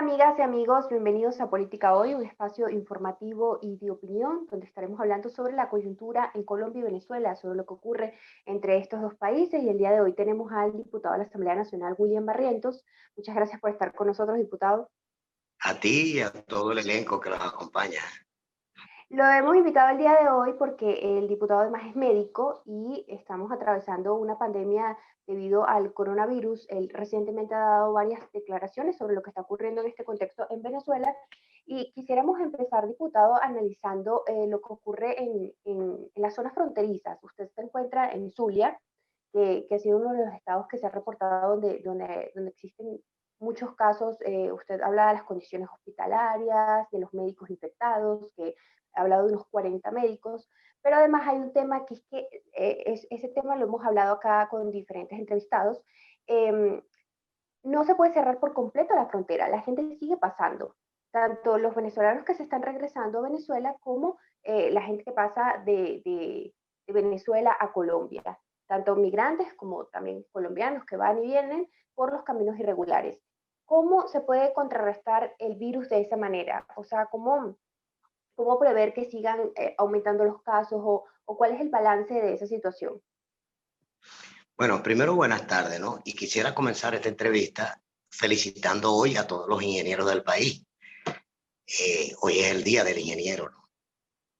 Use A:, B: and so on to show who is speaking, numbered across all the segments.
A: amigas y amigos, bienvenidos a Política Hoy, un espacio informativo y de opinión, donde estaremos hablando sobre la coyuntura en Colombia y Venezuela, sobre lo que ocurre entre estos dos países. Y el día de hoy tenemos al diputado de la Asamblea Nacional, William Barrientos. Muchas gracias por estar con nosotros, diputado.
B: A ti y a todo el elenco que los acompaña.
A: Lo hemos invitado el día de hoy porque el diputado además es médico y estamos atravesando una pandemia debido al coronavirus. Él recientemente ha dado varias declaraciones sobre lo que está ocurriendo en este contexto en Venezuela y quisiéramos empezar, diputado, analizando lo que ocurre en las zonas fronterizas. Usted se encuentra en Zulia, que ha sido uno de los estados que se ha reportado donde existen muchos casos. Usted habla de las condiciones hospitalarias, de los médicos infectados, que ha hablado de unos 40 médicos, pero además hay un tema que es que ese tema lo hemos hablado acá con diferentes entrevistados. eh, no se puede cerrar por completo la frontera, la gente sigue pasando, tanto los venezolanos que se están regresando a Venezuela como la gente que pasa de Venezuela a Colombia, tanto migrantes como también colombianos que van y vienen por los caminos irregulares. ¿Cómo se puede contrarrestar el virus de esa manera? O sea, ¿cómo prever que sigan aumentando los casos o cuál es el balance de esa situación?
B: Bueno, primero buenas tardes, ¿no? Y quisiera comenzar esta entrevista felicitando hoy a todos los ingenieros del país. Hoy es el Día del Ingeniero, ¿no?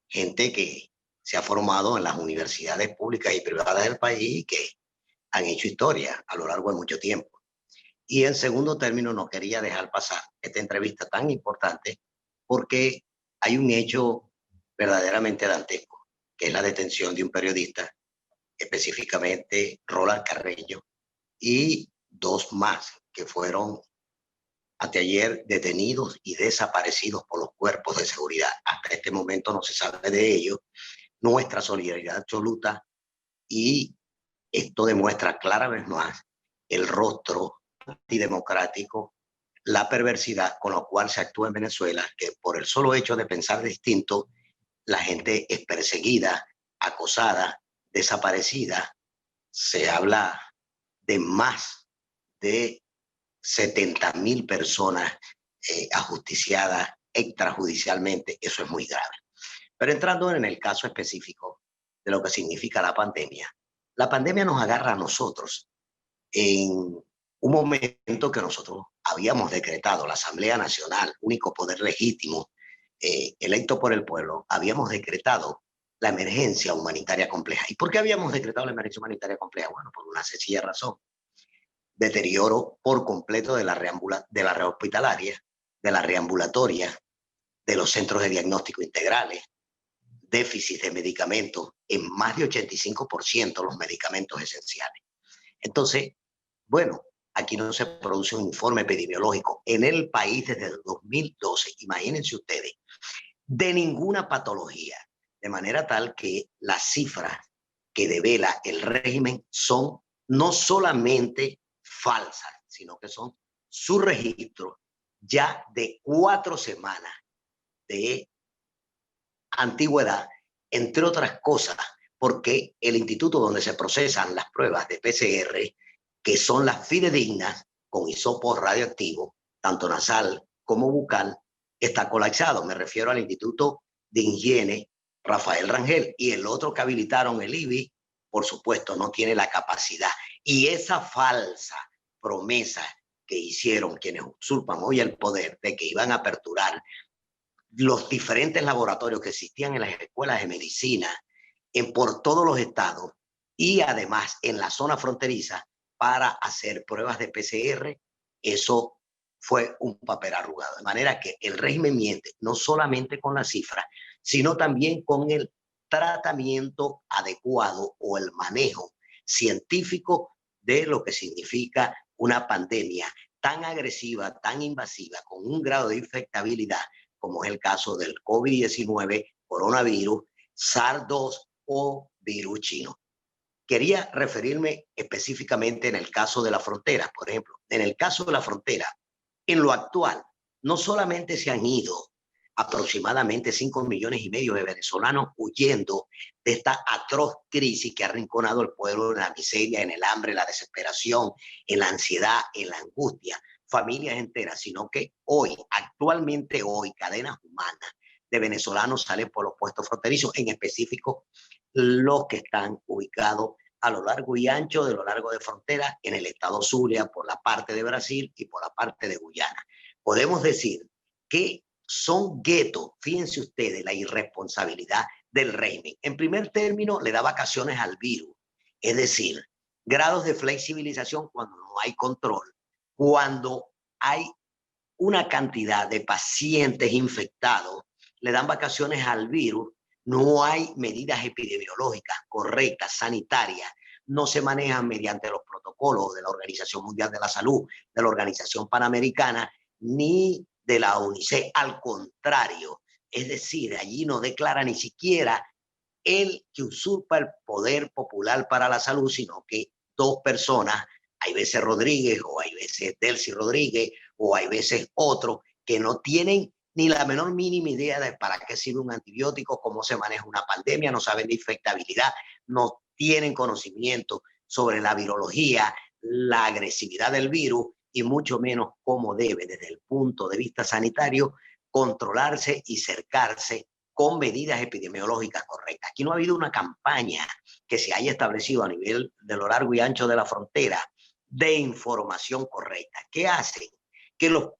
B: Gente que se ha formado en las universidades públicas y privadas del país y que han hecho historia a lo largo de mucho tiempo. Y en segundo término, no quería dejar pasar esta entrevista tan importante porque hay un hecho verdaderamente dantesco, que es la detención de un periodista, específicamente Roland Carreño, y dos más que fueron hasta ayer detenidos y desaparecidos por los cuerpos de seguridad. Hasta este momento no se sabe de ellos. Nuestra solidaridad absoluta, y esto demuestra clara vez más el rostro antidemocrático, la perversidad con la cual se actúa en Venezuela, que por el solo hecho de pensar distinto, la gente es perseguida, acosada, desaparecida. Se habla de más de 70.000 personas ajusticiadas extrajudicialmente. Eso es muy grave. Pero entrando en el caso específico de lo que significa la pandemia nos agarra a nosotros en un momento que nosotros habíamos decretado, la Asamblea Nacional, único poder legítimo electo por el pueblo, habíamos decretado la emergencia humanitaria compleja. ¿Y por qué habíamos decretado la emergencia humanitaria compleja? Bueno, por una sencilla razón: deterioro por completo de la red hospitalaria, de la reambulatoria, de los centros de diagnóstico integrales, déficit de medicamentos, en más de 85% los medicamentos esenciales. Entonces, bueno, aquí no se produce un informe epidemiológico en el país desde el 2012, imagínense ustedes, de ninguna patología, de manera tal que las cifras que devela el régimen son no solamente falsas, sino que son su registro ya de 4 semanas de antigüedad, entre otras cosas, porque el instituto donde se procesan las pruebas de PCR, que son las fidedignas con hisopos radioactivos, tanto nasal como bucal, está colapsado. Me refiero al Instituto de Higiene Rafael Rangel, y el otro que habilitaron, el IBI, por supuesto, no tiene la capacidad. Y esa falsa promesa que hicieron quienes usurpan hoy el poder de que iban a aperturar los diferentes laboratorios que existían en las escuelas de medicina por todos los estados, y además en la zona fronteriza para hacer pruebas de PCR, eso fue un papel arrugado. De manera que el régimen miente no solamente con las cifras, sino también con el tratamiento adecuado o el manejo científico de lo que significa una pandemia tan agresiva, tan invasiva, con un grado de infectabilidad como es el caso del COVID-19, coronavirus, SARS-2 o virus chino. Quería referirme específicamente en el caso de la frontera. Por ejemplo, en el caso de la frontera, en lo actual, no solamente se han ido aproximadamente 5,5 millones de venezolanos huyendo de esta atroz crisis que ha arrinconado al pueblo en la miseria, en el hambre, en la desesperación, en la ansiedad, en la angustia, familias enteras, sino que hoy, actualmente hoy, cadenas humanas de venezolanos salen por los puestos fronterizos, en específico los que están ubicados a lo largo y ancho de lo largo de frontera en el estado Zulia, por la parte de Brasil y por la parte de Guyana. Podemos decir que son guetos, fíjense ustedes la irresponsabilidad del régimen. En primer término, le da vacaciones al virus, es decir, grados de flexibilización cuando no hay control, cuando hay una cantidad de pacientes infectados, le dan vacaciones al virus, no hay medidas epidemiológicas correctas, sanitarias, no se manejan mediante los protocolos de la Organización Mundial de la Salud, de la Organización Panamericana, ni de la UNICEF, al contrario, es decir, allí no declara ni siquiera el que usurpa el poder popular para la salud, sino que dos personas, hay veces Rodríguez o hay veces Delcy Rodríguez o hay veces otros que no tienen ni la menor mínima idea de para qué sirve un antibiótico, cómo se maneja una pandemia, no saben de infectabilidad, no tienen conocimiento sobre la virología, la agresividad del virus y mucho menos cómo debe desde el punto de vista sanitario controlarse y cercarse con medidas epidemiológicas correctas. Aquí no ha habido una campaña que se haya establecido a nivel de lo largo y ancho de la frontera de información correcta. ¿Qué hacen? Que los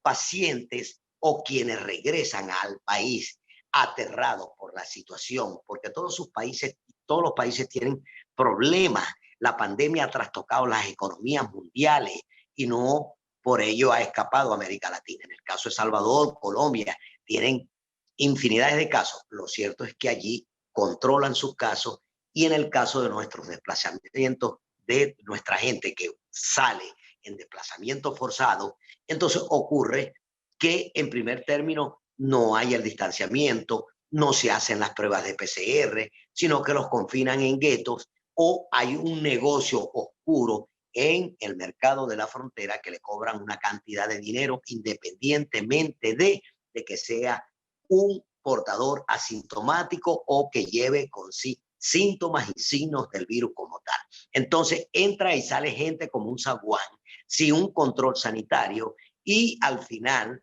B: pacientes o quienes regresan al país aterrados por la situación, porque todos los países tienen problemas. La pandemia ha trastocado las economías mundiales y no por ello ha escapado a América Latina. En el caso de Salvador, Colombia, tienen infinidades de casos. Lo cierto es que allí controlan sus casos y en el caso de nuestros desplazamientos de nuestra gente que sale en desplazamiento forzado, entonces ocurre que en primer término no hay el distanciamiento, no se hacen las pruebas de PCR, sino que los confinan en guetos o hay un negocio oscuro en el mercado de la frontera que le cobran una cantidad de dinero independientemente de que sea un portador asintomático o que lleve con sí síntomas y signos del virus como tal. Entonces entra y sale gente como un zaguán, sin un control sanitario y al final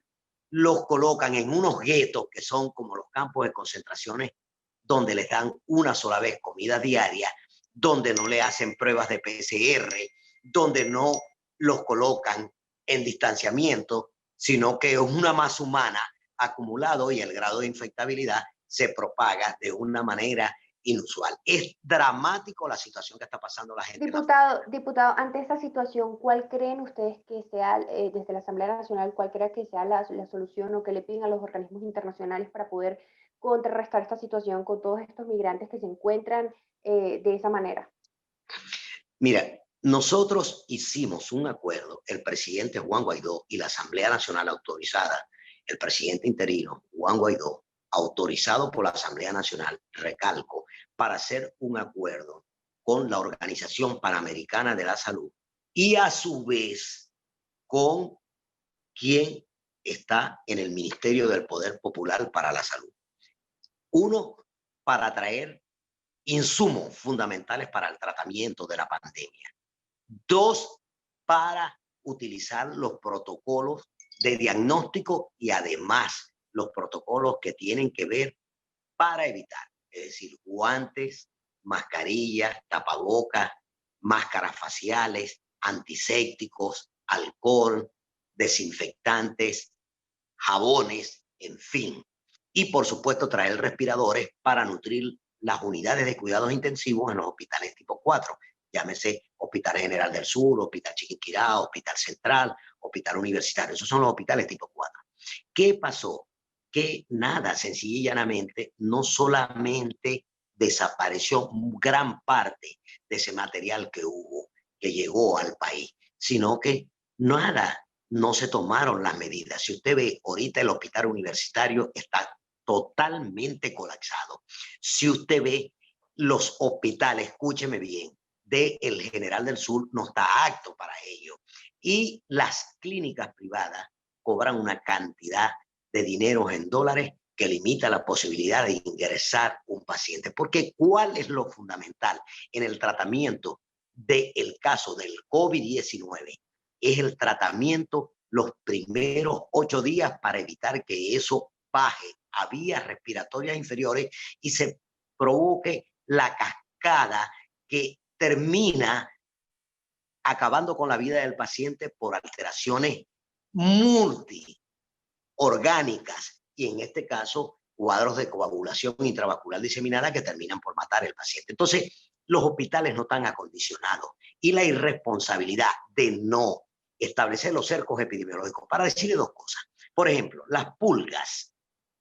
B: los colocan en unos guetos que son como los campos de concentraciones donde les dan una sola vez comida diaria, donde no le hacen pruebas de PCR, donde no los colocan en distanciamiento, sino que es una masa humana acumulado y el grado de infectabilidad se propaga de una manera inusual. Es dramático la situación que está pasando la gente.
A: Diputado, ante esta situación, ¿cuál creen ustedes que sea, desde la Asamblea Nacional, cuál creen que sea la solución o que le piden a los organismos internacionales para poder contrarrestar esta situación con todos estos migrantes que se encuentran de esa manera?
B: Mira, nosotros hicimos un acuerdo, el presidente Juan Guaidó y la Asamblea Nacional autorizada, el presidente interino Juan Guaidó, autorizado por la Asamblea Nacional, recalco, para hacer un acuerdo con la Organización Panamericana de la Salud y a su vez con quien está en el Ministerio del Poder Popular para la Salud. Uno, para traer insumos fundamentales para el tratamiento de la pandemia. Dos, para utilizar los protocolos de diagnóstico y además los protocolos que tienen que ver para evitar, es decir, guantes, mascarillas, tapabocas, máscaras faciales, antisépticos, alcohol, desinfectantes, jabones, en fin. Y por supuesto traer respiradores para nutrir las unidades de cuidados intensivos en los hospitales tipo 4, llámese Hospital General del Sur, Hospital Chiquinquirá, Hospital Central, Hospital Universitario. Esos son los hospitales tipo 4. ¿Qué pasó? Que nada, sencilla y llanamente, no solamente desapareció gran parte de ese material que hubo, que llegó al país, sino que nada, no se tomaron las medidas. Si usted ve, ahorita el hospital universitario está totalmente colapsado. Si usted ve los hospitales, escúcheme bien, del General del Sur no está apto para ello. Y las clínicas privadas cobran una cantidad de dinero en dólares que limita la posibilidad de ingresar un paciente. Porque ¿cuál es lo fundamental en el tratamiento del caso del COVID-19? es el tratamiento los primeros 8 días para evitar que eso baje a vías respiratorias inferiores y se provoque la cascada que termina acabando con la vida del paciente por alteraciones multiorgánicas y en este caso cuadros de coagulación intravascular diseminada que terminan por matar al paciente. Entonces, los hospitales no están acondicionados y la irresponsabilidad de no establecer los cercos epidemiológicos. Para decirle dos cosas. Por ejemplo, las pulgas,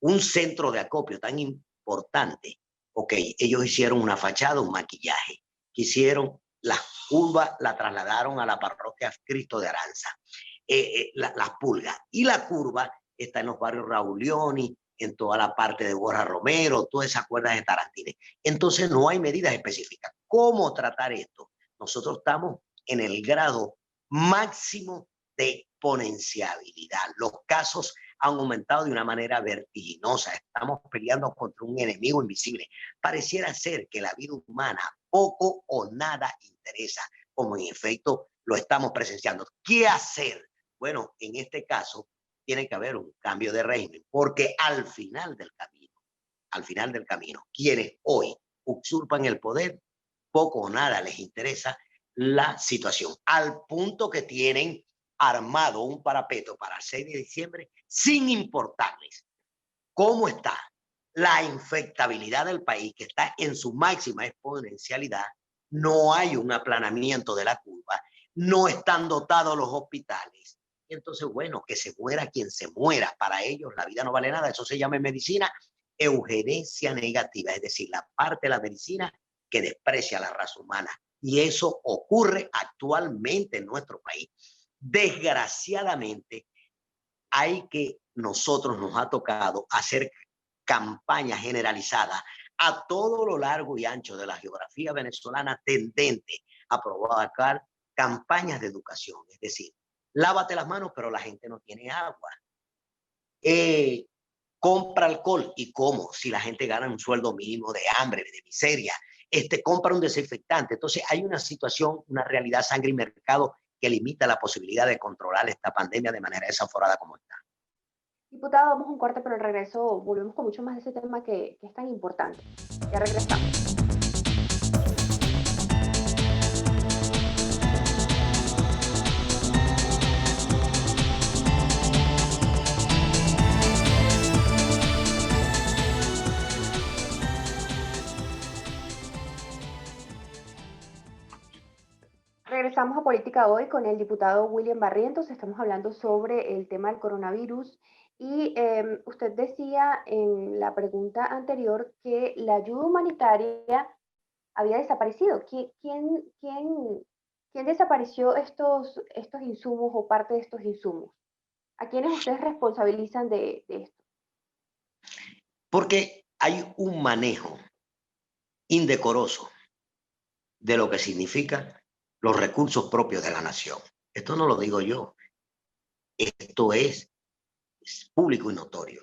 B: un centro de acopio tan importante. Ok, ellos hicieron una fachada, un maquillaje. Hicieron las curvas, la trasladaron a la parroquia Cristo de Aranza. Las pulgas. Y la curva está en los barrios Raulioni, en toda la parte de Borja Romero, todas esas cuerdas de Tarantines. Entonces no hay medidas específicas. ¿Cómo tratar esto? Nosotros estamos en el grado máximo de exponenciabilidad. Los casos han aumentado de una manera vertiginosa. Estamos peleando contra un enemigo invisible. Pareciera ser que la vida humana poco o nada interesa, como en efecto lo estamos presenciando. ¿Qué hacer? Bueno, en este caso tiene que haber un cambio de régimen, porque al final del camino, quienes hoy usurpan el poder, poco o nada les interesa la situación, al punto que tienen armado un parapeto para el 6 de diciembre sin importarles cómo está la infectabilidad del país, que está en su máxima exponencialidad. No hay un aplanamiento de la curva, no están dotados los hospitales. Y entonces, bueno, que se muera quien se muera, para ellos la vida no vale nada. Eso se llama en medicina eugenesia negativa, es decir, la parte de la medicina que desprecia a la raza humana. Y eso ocurre actualmente en nuestro país. Desgraciadamente, nosotros nos ha tocado hacer campaña generalizada a todo lo largo y ancho de la geografía venezolana tendente a provocar campañas de educación, es decir, lávate las manos, pero la gente no tiene agua. Compra alcohol, ¿y cómo? Si la gente gana un sueldo mínimo de hambre, de miseria, compra un desinfectante. Entonces hay una situación, una realidad sangre y mercado que limita la posibilidad de controlar esta pandemia de manera desaforada como está.
A: Diputado, vamos a un corte, pero al regreso volvemos con mucho más de ese tema que es tan importante. Ya regresamos. Regresamos a Política Hoy con el diputado William Barrientos. Estamos hablando sobre el tema del coronavirus y usted decía en la pregunta anterior que la ayuda humanitaria había desaparecido. ¿Quién desapareció estos insumos o parte de estos insumos? ¿A quiénes ustedes responsabilizan de esto?
B: Porque hay un manejo indecoroso de lo que significan los recursos propios de la nación. Esto no lo digo yo, esto es público y notorio.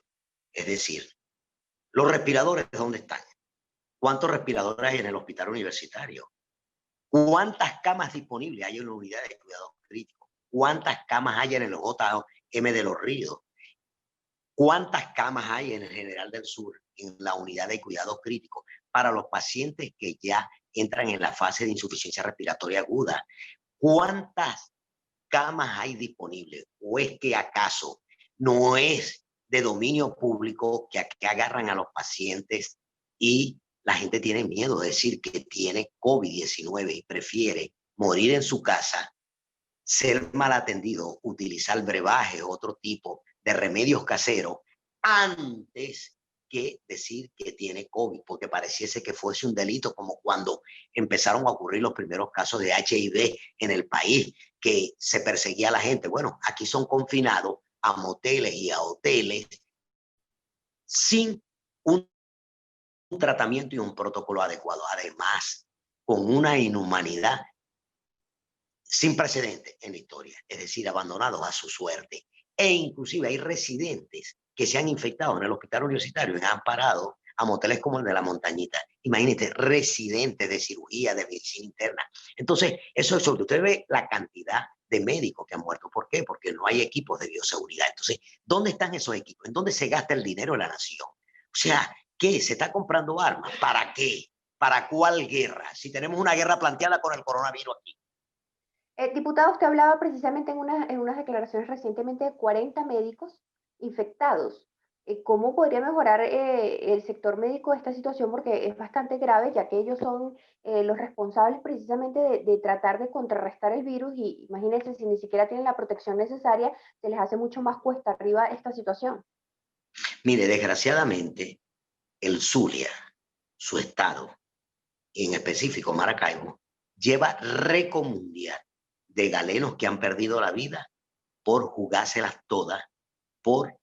B: Es decir, los respiradores, ¿dónde están? ¿Cuántos respiradores hay en el hospital universitario? ¿Cuántas camas disponibles hay en la unidad de cuidados críticos? ¿Cuántas camas hay en el JM de los Ríos? ¿Cuántas camas hay en el General del Sur, en la unidad de cuidados críticos, para los pacientes que ya entran en la fase de insuficiencia respiratoria aguda? ¿Cuántas camas hay disponibles? ¿O es que acaso no es de dominio público que aquí agarran a los pacientes y la gente tiene miedo de decir que tiene COVID-19 y prefiere morir en su casa, ser mal atendido, utilizar brebaje o otro tipo de remedios caseros antes que decir que tiene COVID, porque pareciese que fuese un delito, como cuando empezaron a ocurrir los primeros casos de HIV en el país, que se perseguía a la gente. Bueno, aquí son confinados a moteles y a hoteles sin un tratamiento y un protocolo adecuado. Además, con una inhumanidad sin precedentes en la historia, es decir, abandonados a su suerte. E inclusive hay residentes que se han infectado en el hospital universitario y han parado a moteles como el de La Montañita. Imagínate, residentes de cirugía, de medicina interna. Entonces, eso es sobre. Usted ve la cantidad de médicos que han muerto. ¿Por qué? Porque no hay equipos de bioseguridad. Entonces, ¿dónde están esos equipos? ¿En dónde se gasta el dinero de la nación? O sea, ¿qué? ¿Se está comprando armas? ¿Para qué? ¿Para cuál guerra? Si tenemos una guerra planteada con el coronavirus aquí.
A: Diputado, usted hablaba precisamente en unas declaraciones recientemente de 40 médicos infectados. ¿Cómo podría mejorar el sector médico esta situación? Porque es bastante grave, ya que ellos son los responsables precisamente de tratar de contrarrestar el virus y imagínense, si ni siquiera tienen la protección necesaria, se les hace mucho más cuesta arriba esta situación.
B: Mire, desgraciadamente, el Zulia, su estado, y en específico Maracaibo, lleva récord mundial de galenos que han perdido la vida por jugárselas todas por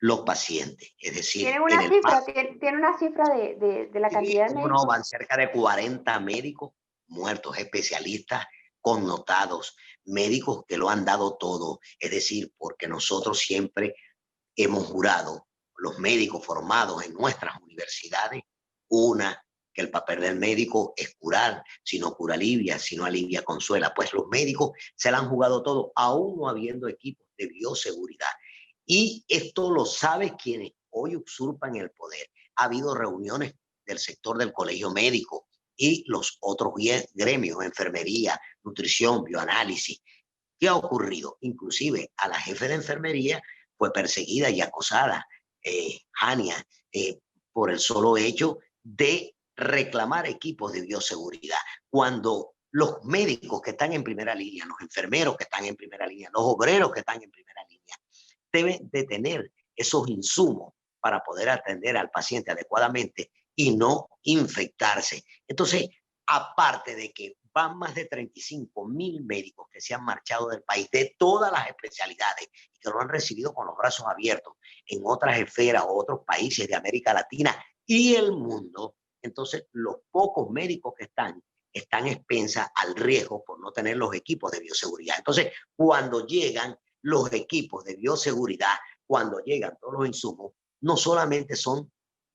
B: los pacientes. Es decir,
A: ¿Tienen
B: en
A: una
B: el
A: cifra?
B: paso,
A: ¿Tiene una cifra de la
B: sí,
A: cantidad de
B: cómo no,
A: médicos?
B: van cerca de 40 médicos muertos, especialistas connotados, médicos que lo han dado todo. Es decir, porque nosotros siempre hemos jurado, los médicos formados en nuestras universidades, una, que el papel del médico es curar, si no cura alivia, si no alivia consuela. Pues los médicos se la han jugado todo, aún no habiendo equipos de bioseguridad. Y esto lo sabe quienes hoy usurpan el poder. Ha habido reuniones del sector del colegio médico y los otros gremios, enfermería, nutrición, bioanálisis. ¿Qué ha ocurrido? Inclusive a la jefe de enfermería fue perseguida y acosada, Hania, por el solo hecho de reclamar equipos de bioseguridad. Cuando los médicos que están en primera línea, los enfermeros que están en primera línea, los obreros que están en primera línea, deben de tener esos insumos para poder atender al paciente adecuadamente y no infectarse. Entonces, aparte de que van más de 35.000 médicos que se han marchado del país de todas las especialidades y que lo han recibido con los brazos abiertos en otras esferas o otros países de América Latina y el mundo, entonces los pocos médicos que están expensas al riesgo por no tener los equipos de bioseguridad. Entonces, cuando llegan los equipos de bioseguridad, cuando llegan todos los insumos, no solamente son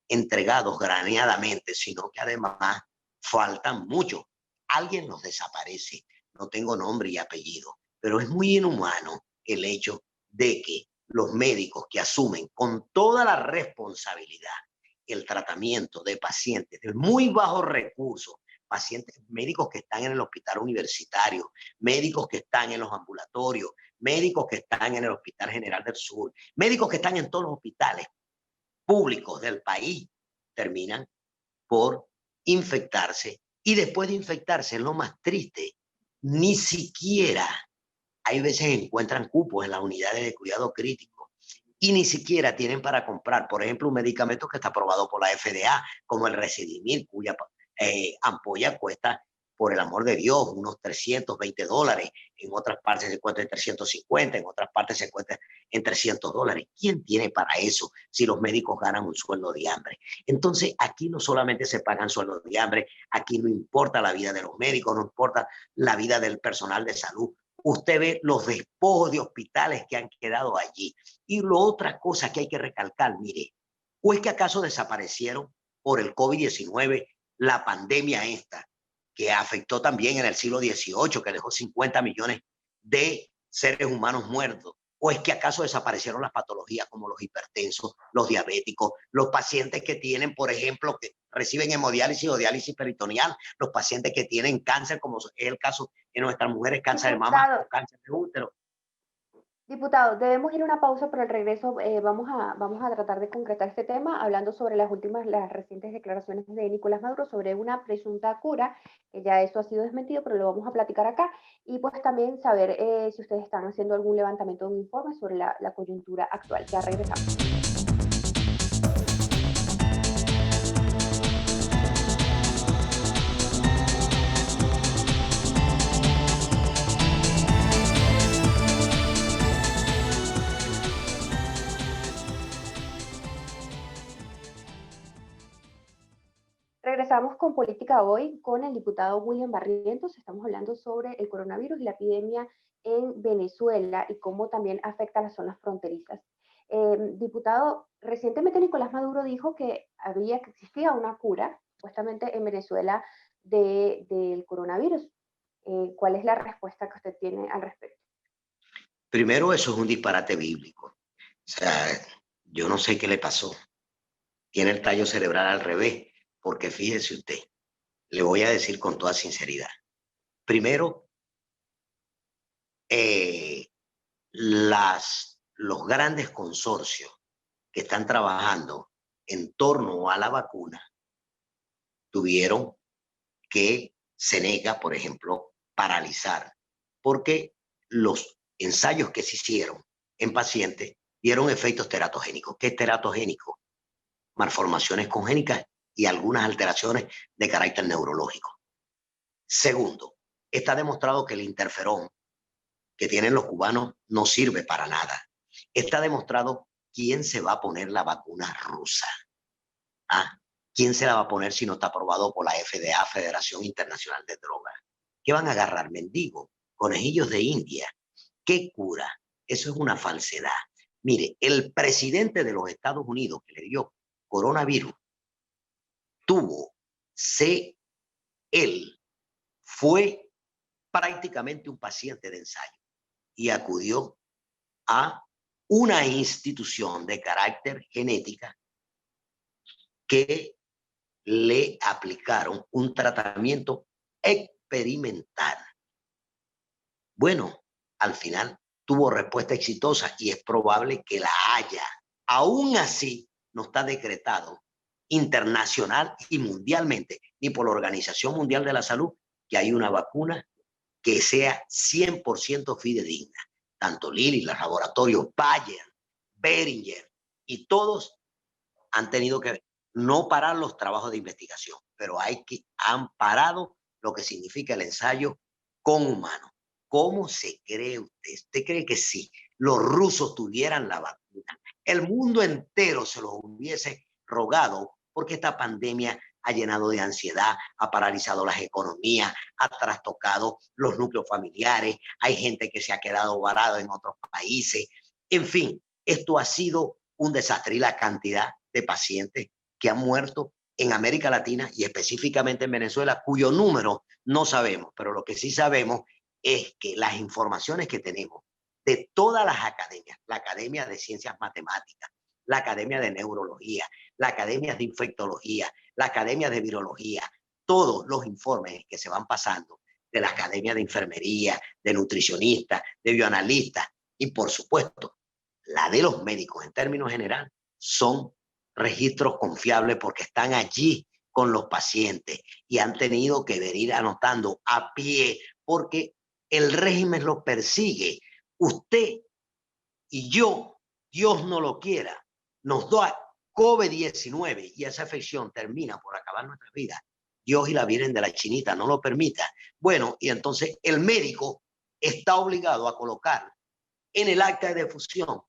B: entregados graneadamente, sino que además faltan muchos. Alguien nos desaparece, no tengo nombre y apellido, pero es muy inhumano el hecho de que los médicos que asumen con toda la responsabilidad el tratamiento de pacientes de muy bajos recursos, pacientes médicos que están en el hospital universitario, médicos que están en los ambulatorios, médicos que están en el Hospital General del Sur, médicos que están en todos los hospitales públicos del país, terminan por infectarse y después de infectarse, lo más triste, ni siquiera hay veces encuentran cupos en las unidades de cuidado crítico y ni siquiera tienen para comprar, por ejemplo, un medicamento que está aprobado por la FDA, como el Recidimil, cuya ampolla cuesta, por el amor de Dios, unos $320. En otras partes se encuentra en 350, en otras partes se encuentra en $300. ¿Quién tiene para eso si los médicos ganan un sueldo de hambre? Entonces, aquí no solamente se pagan sueldos de hambre, aquí no importa la vida de los médicos, no importa la vida del personal de salud. Usted ve los despojos de hospitales que han quedado allí. Y lo otra cosa que hay que recalcar, mire, ¿o es que acaso desaparecieron por el COVID-19, la pandemia esta, que afectó también en el siglo XVIII, que dejó 50 millones de seres humanos muertos? ¿O es que acaso desaparecieron las patologías como los hipertensos, los diabéticos, los pacientes que tienen, por ejemplo, que reciben hemodiálisis o diálisis peritoneal, los pacientes que tienen cáncer, como es el caso de nuestras mujeres, cáncer de mama
A: Diputado,
B: o cáncer de útero?
A: Diputado, debemos ir a una pausa, pero al regreso vamos a tratar de concretar este tema, hablando sobre las recientes declaraciones de Nicolás Maduro sobre una presunta cura, que ya eso ha sido desmentido, pero lo vamos a platicar acá, y pues también saber si ustedes están haciendo algún levantamiento de un informe sobre la coyuntura actual. Ya regresamos. Regresamos con Política Hoy con el diputado William Barrientos. Estamos hablando sobre el coronavirus y la epidemia en Venezuela y cómo también afecta a las zonas fronterizas. Diputado, recientemente Nicolás Maduro dijo que existía una cura, supuestamente en Venezuela, del coronavirus. ¿Cuál es la respuesta que usted tiene al respecto?
B: Primero, eso es un disparate bíblico. O sea, yo no sé qué le pasó. Tiene el tallo cerebral al revés, porque fíjese usted, le voy a decir con toda sinceridad. Primero, eh, los grandes consorcios que están trabajando en torno a la vacuna tuvieron que Seneca, por ejemplo, paralizar, porque los ensayos que se hicieron en pacientes dieron efectos teratogénicos. ¿Qué es teratogénico? Malformaciones congénitas y algunas alteraciones de carácter neurológico. Segundo, está demostrado que el interferón que tienen los cubanos no sirve para nada. Está demostrado quién se va a poner la vacuna rusa. ¿Ah? ¿Quién se la va a poner si no está aprobado por la FDA, Federación Internacional de Drogas? ¿Qué van a agarrar? Mendigos, conejillos de India. ¿Qué cura? Eso es una falsedad. Mire, el presidente de los Estados Unidos que le dio coronavirus él fue prácticamente un paciente de ensayo y acudió a una institución de carácter genética que le aplicaron un tratamiento experimental. Bueno, al final tuvo respuesta exitosa y es probable que la haya. Aún así, no está decretado internacional y mundialmente, ni por la Organización Mundial de la Salud, que hay una vacuna que sea 100% fidedigna. Tanto Lilly, los laboratorios Bayer, Beringer y todos han tenido que no parar los trabajos de investigación, pero han parado lo que significa el ensayo con humanos. ¿Cómo se cree usted? ¿Usted cree que si los rusos tuvieran la vacuna, el mundo entero se los hubiese rogado? Porque esta pandemia ha llenado de ansiedad, ha paralizado las economías, ha trastocado los núcleos familiares, hay gente que se ha quedado varada en otros países. En fin, esto ha sido un desastre y la cantidad de pacientes que han muerto en América Latina y específicamente en Venezuela, cuyo número no sabemos, pero lo que sí sabemos es que las informaciones que tenemos de todas las academias, la Academia de Ciencias Matemáticas, la Academia de Neurología, la Academia de Infectología, la Academia de Virología, todos los informes que se van pasando de la Academia de Enfermería, de nutricionistas, de bioanalistas y por supuesto la de los médicos en términos generales son registros confiables porque están allí con los pacientes y han tenido que venir anotando a pie porque el régimen los persigue. Usted y yo, Dios no lo quiera, nos da COVID-19 y esa afección termina por acabar nuestra vida. Dios y la Virgen de la Chinita no lo permita. Bueno, y entonces el médico está obligado a colocar en el acta de defunción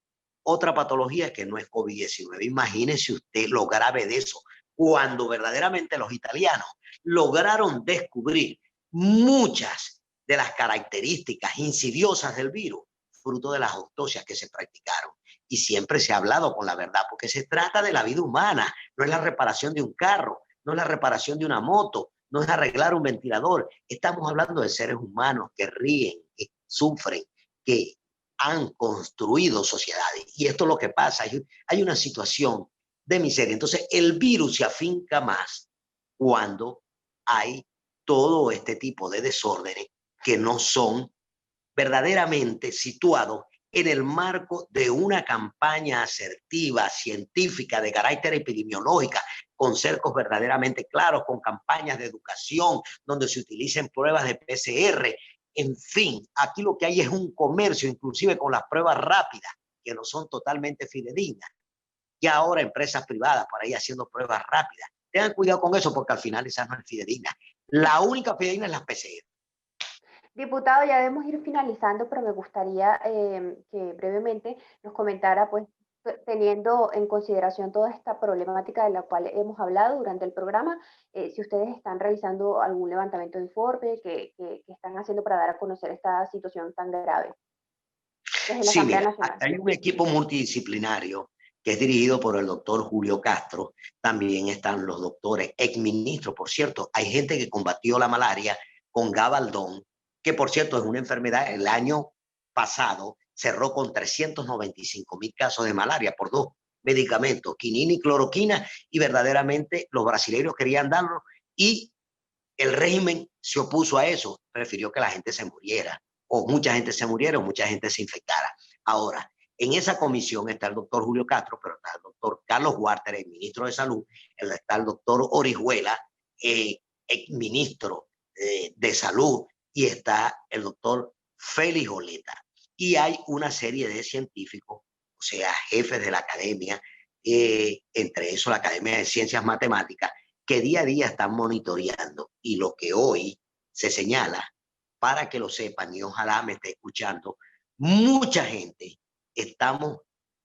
B: otra patología que no es COVID-19. Imagínese usted lo grave de eso, cuando verdaderamente los italianos lograron descubrir muchas de las características insidiosas del virus, fruto de las autopsias que se practicaron. Y siempre se ha hablado con la verdad, porque se trata de la vida humana, no es la reparación de un carro, no es la reparación de una moto, no es arreglar un ventilador. Estamos hablando de seres humanos que ríen, que sufren, que han construido sociedades. Y esto es lo que pasa, hay una situación de miseria. Entonces el virus se afinca más cuando hay todo este tipo de desórdenes que no son verdaderamente situados en el marco de una campaña asertiva, científica, de carácter epidemiológica, con cercos verdaderamente claros, con campañas de educación, donde se utilicen pruebas de PCR. En fin, aquí lo que hay es un comercio, inclusive con las pruebas rápidas, que no son totalmente fidedignas. Y ahora empresas privadas por ahí haciendo pruebas rápidas. Tengan cuidado con eso porque al final esa no es fidedigna. La única fidedigna es la PCR.
A: Diputado, ya debemos ir finalizando, pero me gustaría que brevemente nos comentara, pues, teniendo en consideración toda esta problemática de la cual hemos hablado durante el programa, si ustedes están realizando algún levantamiento de informe que están haciendo para dar a conocer esta situación tan grave desde la
B: Sí,
A: Asamblea
B: mira,
A: Nacional.
B: hay un equipo multidisciplinario que es dirigido por el doctor Julio Castro. También están los doctores, exministros, por cierto. Hay gente que combatió la malaria con Gabaldón que por cierto es una enfermedad, el año pasado cerró con 395.000 casos de malaria por dos medicamentos, quinina y cloroquina, y verdaderamente los brasileños querían darlo y el régimen se opuso a eso, prefirió que la gente se muriera, o mucha gente se muriera, o mucha gente se infectara. Ahora, en esa comisión está el doctor Julio Castro, pero está el doctor Carlos Huárter, el ministro de Salud, está el doctor Orihuela, ex ministro de Salud, y está el doctor Félix Oleta. Y hay una serie de científicos, o sea, jefes de la academia, entre eso la Academia de Ciencias Matemáticas, que día a día están monitoreando. Y lo que hoy se señala, para que lo sepan y ojalá me esté escuchando, mucha gente estamos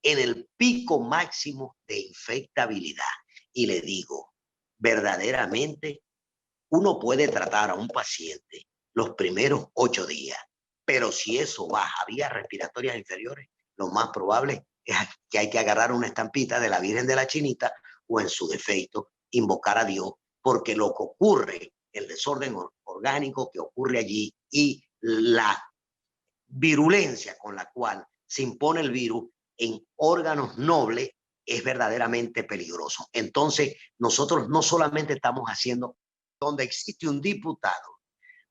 B: en el pico máximo de infectabilidad. Y le digo, verdaderamente, uno puede tratar a un paciente los primeros 8 días, pero si eso baja a vías respiratorias inferiores, lo más probable es que hay que agarrar una estampita de la Virgen de la Chinita o en su defecto invocar a Dios, porque lo que ocurre, el desorden orgánico que ocurre allí y la virulencia con la cual se impone el virus en órganos nobles es verdaderamente peligroso. Entonces, nosotros no solamente estamos haciendo donde existe un diputado,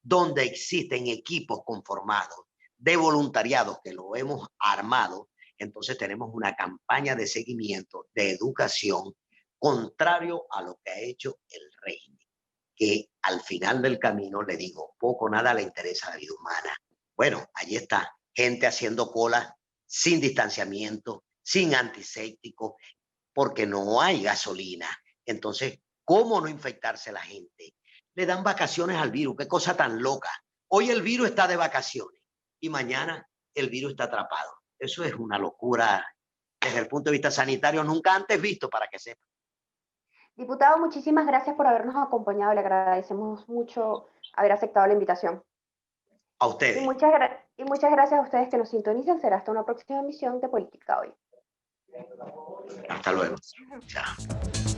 B: donde existen equipos conformados de voluntariados que lo hemos armado, entonces tenemos una campaña de seguimiento, de educación, contrario a lo que ha hecho el régimen, que al final del camino, le digo, poco o nada le interesa la vida humana. Bueno, allí está, gente haciendo cola sin distanciamiento, sin antiséptico, porque no hay gasolina. Entonces, ¿cómo no infectarse la gente? Le dan vacaciones al virus, qué cosa tan loca. Hoy el virus está de vacaciones y mañana el virus está atrapado. Eso es una locura desde el punto de vista sanitario, nunca antes visto, para que sepan.
A: Diputado, muchísimas gracias por habernos acompañado. Le agradecemos mucho haber aceptado la invitación.
B: A
A: Y
B: ustedes.
A: muchas gracias a ustedes que nos sintonizan. Será hasta una próxima emisión de Política Hoy.
B: Hasta luego. Chao.